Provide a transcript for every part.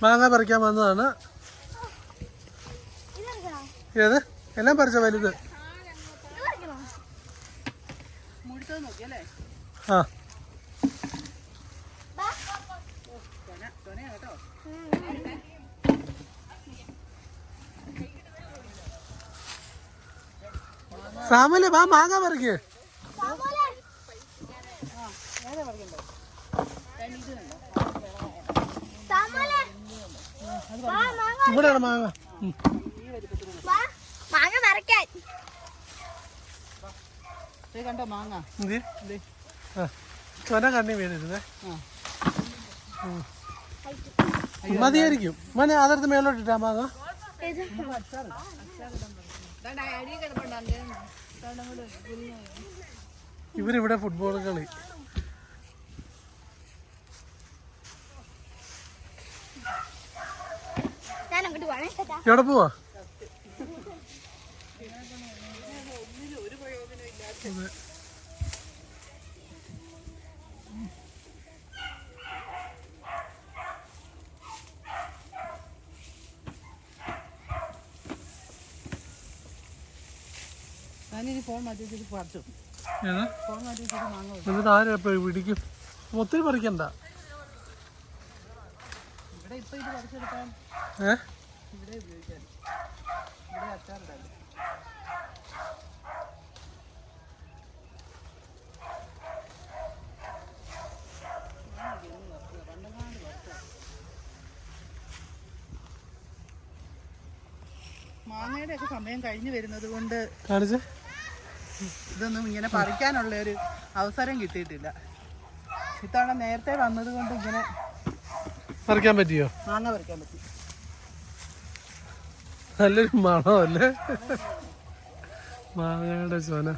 മാങ്ങ പറിക്കാൻ വന്നതാണ്. ഏത് എല്ലാം പറിച്ച വലുത്. ആ സാമല് വാ മാങ്ങ പറിക്ക്. ഇവിടെയാണ് മാങ്ങ. മാങ്ങ പറിക്കാൻ കണ്ടോ മാങ്ങ ചൊന കണ്ണി വീണിരുന്നേ. മതിയായിരിക്കും മോനെ. അതെടുത്ത് മേലോട്ടിട്ടാ മാങ്ങ. ഇവരിവിടെ ഫുട്ബോൾ കളി. എവിടെ പോവാ? എന്നിട്ട് ആരാ പിടിക്കും? ഒത്തിരി പറിക്കണ്ട. മാങ്ങയുടെ ഒക്കെ സമയം കഴിഞ്ഞു വരുന്നത് കൊണ്ട് കാണിച്ചേ. ഇതൊന്നും ഇങ്ങനെ പറിക്കാനുള്ള ഒരു അവസരം കിട്ടിയിട്ടില്ല. ഇത്തവണ നേരത്തെ വന്നത് കൊണ്ട് ഇങ്ങനെ പറിക്കാൻ പറ്റിയോ? മാങ്ങ പറിക്കാൻ പറ്റി. നല്ലൊരു മണമല്ലേ മാങ്ങയുടെ ചോന.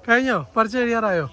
കഴിഞ്ഞോ? പറിച്ചു കഴിയാറായോ?